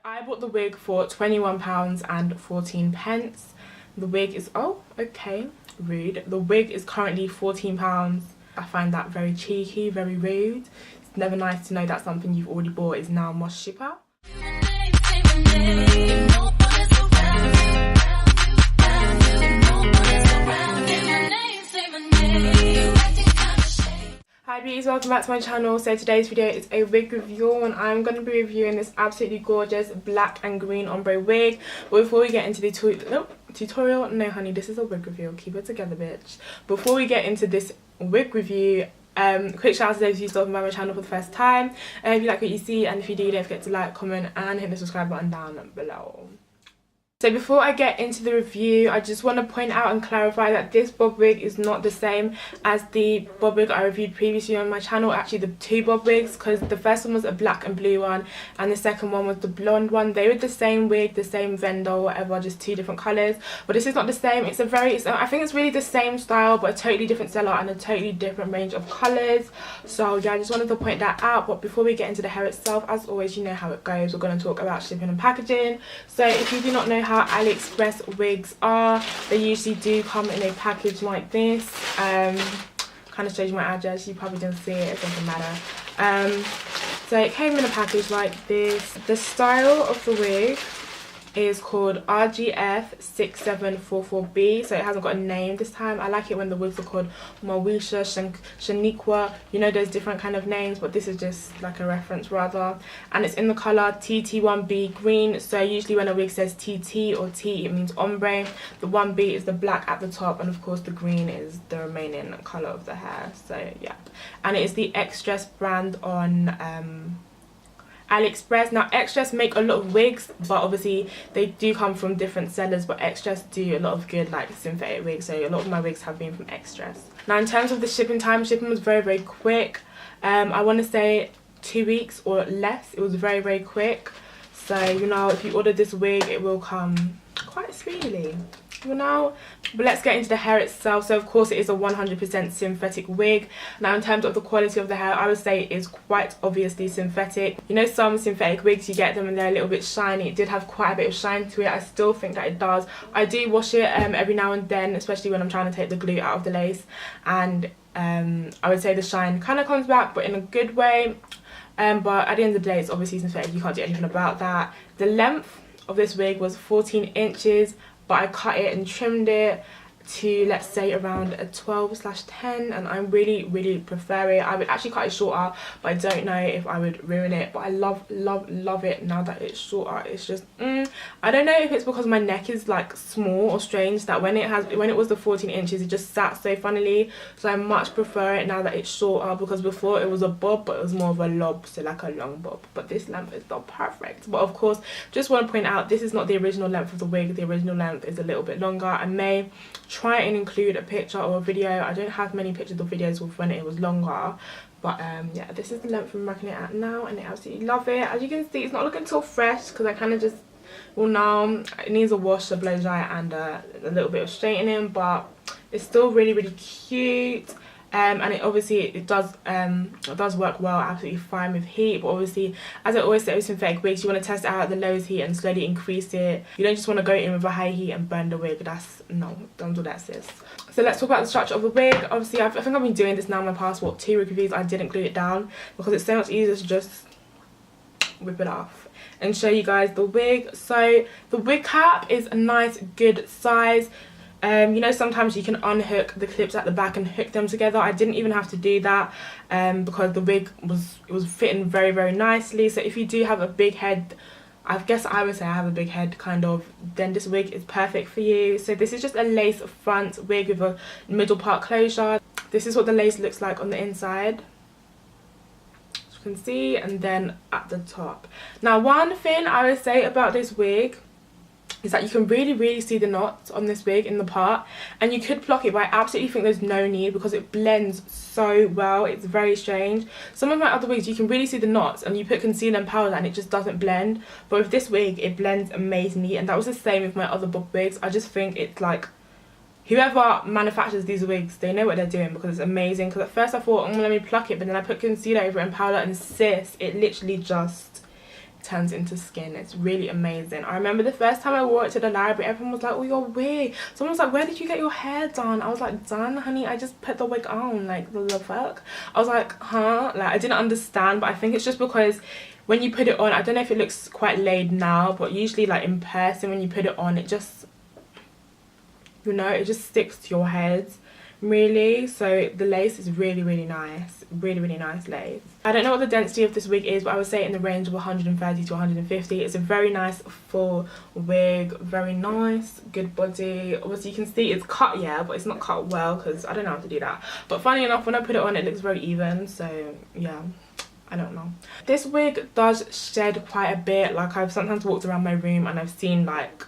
I bought the wig for £21.14. The wig is, oh, okay, rude. The wig is currently £14. I find that very cheeky, very rude. It's never nice to know that something you've already bought is now much cheaper. Hi beauties, welcome back to my channel. So today's video is a wig review and I'm going to be reviewing this absolutely gorgeous black and green ombre wig. But before we get into the tutorial, no honey, this is a wig review, keep it together bitch. Before we get into this wig review, quick shout out to those of you stopping by my channel for the first time. If you like what you see, and if you do, don't forget to like, comment and hit the subscribe button down below. So before I get into the review, I just want to point out and clarify that this bob wig is not the same as the bob wig I reviewed previously on my channel. Actually, the two bob wigs, because the first one was a black and blue one and the second one was the blonde one. They were the same wig, the same vendor, whatever, just two different colours. But this is not the same. It's I think it's really the same style but a totally different seller and a totally different range of colours. So yeah, I just wanted to point that out. But before we get into the hair itself, as always, you know how it goes. We're going to talk about shipping and packaging. So if you do not know how Aliexpress wigs are, they usually do come in a package like this. Kind of shows you my address, you probably didn't see it, it doesn't matter. So it came in a package like this. The style of the wig is called RGF6744B, so it hasn't got a name this time. I like it when the wigs are called Mawisha, Shaniqua, you know, those different kind of names, but this is just like a reference rather. And it's in the colour TT1B green. So usually when a wig says TT or T, it means ombre. The 1B is the black at the top, and of course the green is the remaining colour of the hair. So yeah, and it is the X-TRESS brand on Aliexpress. Now X-TRESS make a lot of wigs, but obviously they do come from different sellers, but X-TRESS do a lot of good like synthetic wigs, so a lot of my wigs have been from X-TRESS. Now in terms of the shipping time, shipping was very quick. I want to say 2 weeks or less. It was very quick. So you know, if you order this wig, it will come quite speedily, you know. But let's get into the hair itself. So of course it is a 100% synthetic wig. Now in terms of the quality of the hair, I would say it is quite obviously synthetic. You know, some synthetic wigs, you get them and they're a little bit shiny. It did have quite a bit of shine to it. I still think that it does. I do wash it every now and then, especially when I'm trying to take the glue out of the lace, and I would say the shine kind of comes back, but in a good way. But at the end of the day, it's obviously synthetic, you can't do anything about that. The length of this wig was 14 inches, but I cut it and trimmed it to, let's say, around a 12/10, and I really prefer it. I would actually cut it shorter, but I don't know if I would ruin it. But I love it now that it's shorter. It's just I don't know if it's because my neck is like small or strange, that when it was the 14 inches it just sat so funnily. So I much prefer it now that it's shorter, because before it was a bob but it was more of a lob, so like a long bob. But this length is not perfect. But of course, just want to point out, this is not the original length of the wig. The original length is a little bit longer. I may try and include a picture or a video. I don't have many pictures or videos of when it was longer, but yeah, this is the length I'm rocking it at now, and I absolutely love it. As you can see, it's not looking so fresh because I kind of just, well, now it needs a wash, a blow dry, and a little bit of straightening, but it's still really cute. And it obviously it does work well, absolutely fine with heat. But obviously, as I always say with synthetic wigs, you want to test it out at the lowest heat and slowly increase it. You don't just want to go in with a high heat and burn the wig. No, don't do that, sis. So let's talk about the structure of the wig. Obviously, I think I've been doing this now in my past 2 wig reviews. I didn't glue it down because it's so much easier to just whip it off and show you guys the wig. So the wig cap is a nice good size. You know, sometimes you can unhook the clips at the back and hook them together. I didn't even have to do that because the wig was fitting very nicely. So if you do have a big head, I guess I would say I have a big head kind of, then this wig is perfect for you. So this is just a lace front wig with a middle part closure. This is what the lace looks like on the inside, as you can see, and then at the top. Now one thing I would say about this wig is that you can really see the knots on this wig in the part, and you could pluck it, but I absolutely think there's no need because it blends so well. It's very strange. Some of my other wigs, you can really see the knots and you put concealer and powder and it just doesn't blend, but with this wig it blends amazingly. And that was the same with my other bob wigs. I just think it's like, whoever manufactures these wigs, they know what they're doing, because it's amazing. Because at first I thought, let me pluck it, but then I put concealer over it and powder, and sis, it literally just turns into skin. It's really amazing. I remember the first time I wore it to the library, everyone was like, oh, your wig. Someone was like, where did you get your hair done? I was like, done, honey, I just put the wig on. Like, the fuck? I was like, huh? Like, I didn't understand, but I think it's just because when you put it on, I don't know if it looks quite laid now, but usually like in person when you put it on, it just, you know, it just sticks to your head really. So the lace is really nice, really nice lace. I don't know what the density of this wig is, but I would say in the range of 130 to 150. It's a very nice full wig, very nice, good body. Obviously you can see it's cut, yeah, but it's not cut well because I don't know how to do that. But funny enough, when I put it on, it looks very even, so yeah, I don't know. This wig does shed quite a bit. Like, I've sometimes walked around my room and I've seen like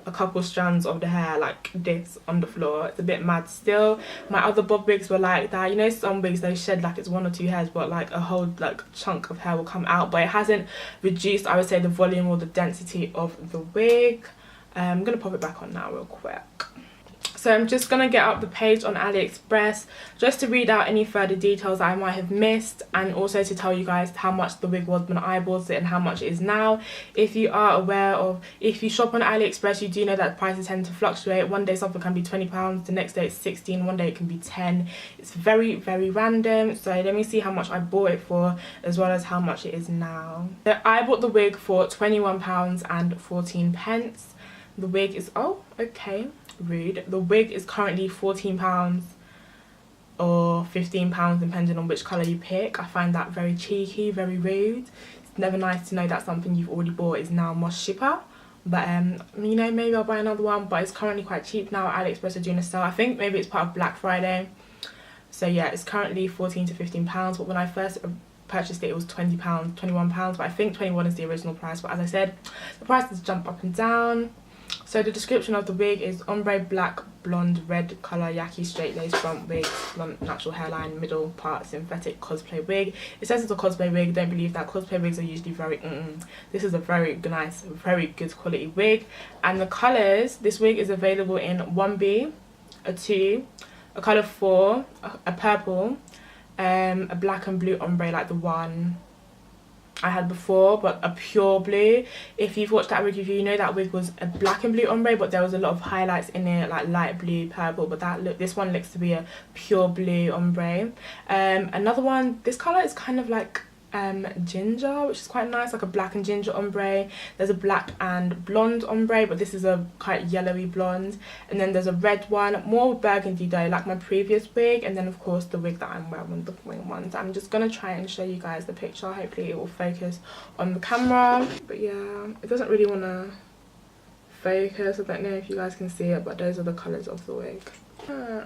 a couple strands of the hair like this on the floor. It's a bit mad still. My other bob wigs were like that. You know, some wigs they shed like it's 1 or 2 hairs, but like a whole like chunk of hair will come out, but it hasn't reduced, I would say, the volume or the density of the wig. I'm gonna pop it back on now real quick. So I'm just going to get up the page on Aliexpress just to read out any further details I might have missed, and also to tell you guys how much the wig was when I bought it and how much it is now. If you are aware of, if you shop on Aliexpress, you do know that prices tend to fluctuate. One day something can be £20, the next day it's 16, one day it can be 10. It's very random. So let me see how much I bought it for as well as how much it is now. So I bought the wig for £21.14. The wig is, oh, okay, rude. The wig is currently £14 or £15 depending on which colour you pick. I find that very cheeky, very rude. It's never nice to know that something you've already bought is now much cheaper. But you know, maybe I'll buy another one, but it's currently quite cheap now. Aliexpress are doing a sale. I think maybe it's part of Black Friday. So yeah, it's currently £14 to £15, but when I first purchased it, it was £20, £21, but I think 21 is the original price. But as I said, the prices jump up and down. So the description of the wig is ombre, black, blonde, red colour, yaki, straight lace, front wig, blonde, natural hairline, middle part, synthetic cosplay wig. It says it's a cosplay wig. Don't believe that. Cosplay wigs are usually very This is a very nice, very good quality wig. And the colours, this wig is available in 1B, a 2, a colour 4, a purple, a black and blue ombre like the one I had before, but a pure blue. If you've watched that wig review, you know that wig was a black and blue ombre, but there was a lot of highlights in it, like light blue, purple. But this one looks to be a pure blue ombre. Another one, this colour is kind of like ginger, which is quite nice, like a black and ginger ombre. There's a black and blonde ombre, but this is a quite yellowy blonde. And then there's a red one, more burgundy though, like my previous wig. And then of course the wig that I'm wearing, the wing ones. I'm just gonna try and show you guys the picture. Hopefully it will focus on the camera. But yeah, it doesn't really want to focus. I don't know if you guys can see it, but those are the colours of the wig.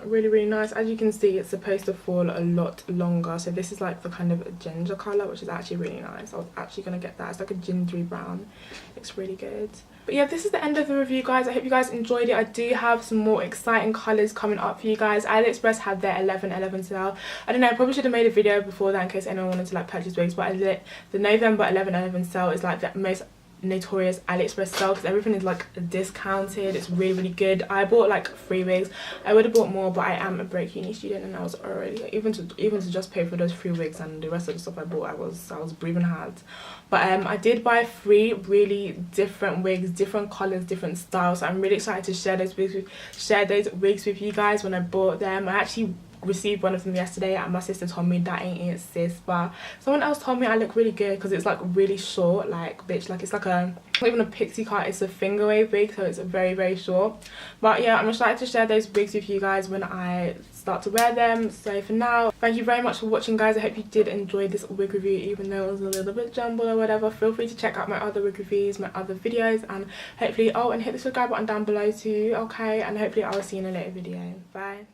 Really nice. As you can see, it's supposed to fall a lot longer, so this is like the kind of ginger colour, which is actually really nice. I was actually gonna get that. It's like a gingery brown. Looks really good. But yeah, this is the end of the review, guys. I hope you guys enjoyed it. I do have some more exciting colours coming up for you guys. Aliexpress had their 11/11 sale. I don't know, I probably should have made a video before that in case anyone wanted to like purchase wigs, but the November 11/11 sale is like the most notorious Aliexpress sale because everything is like discounted. It's really good. I bought like 3 wigs. I would have bought more, but I am a broke uni student and I was already even to just pay for those 3 wigs and the rest of the stuff I bought, I was breathing hard. But I did buy 3 really different wigs, different colors, different styles. So I'm really excited to share those wigs with you guys when I bought them. I actually received one of them yesterday and my sister told me that ain't it, sis, but someone else told me I look really good because it's like really short, like bitch, like it's like not even a pixie cut, it's a finger wave wig, so it's very short. But yeah, I'm excited to share those wigs with you guys when I start to wear them. So for now, thank you very much for watching, guys. I hope you did enjoy this wig review, even though it was a little bit jumbled or whatever. Feel free to check out my other wig reviews, my other videos, and hopefully and hit the subscribe button down below too, okay? And hopefully I will see you in a later video. Bye.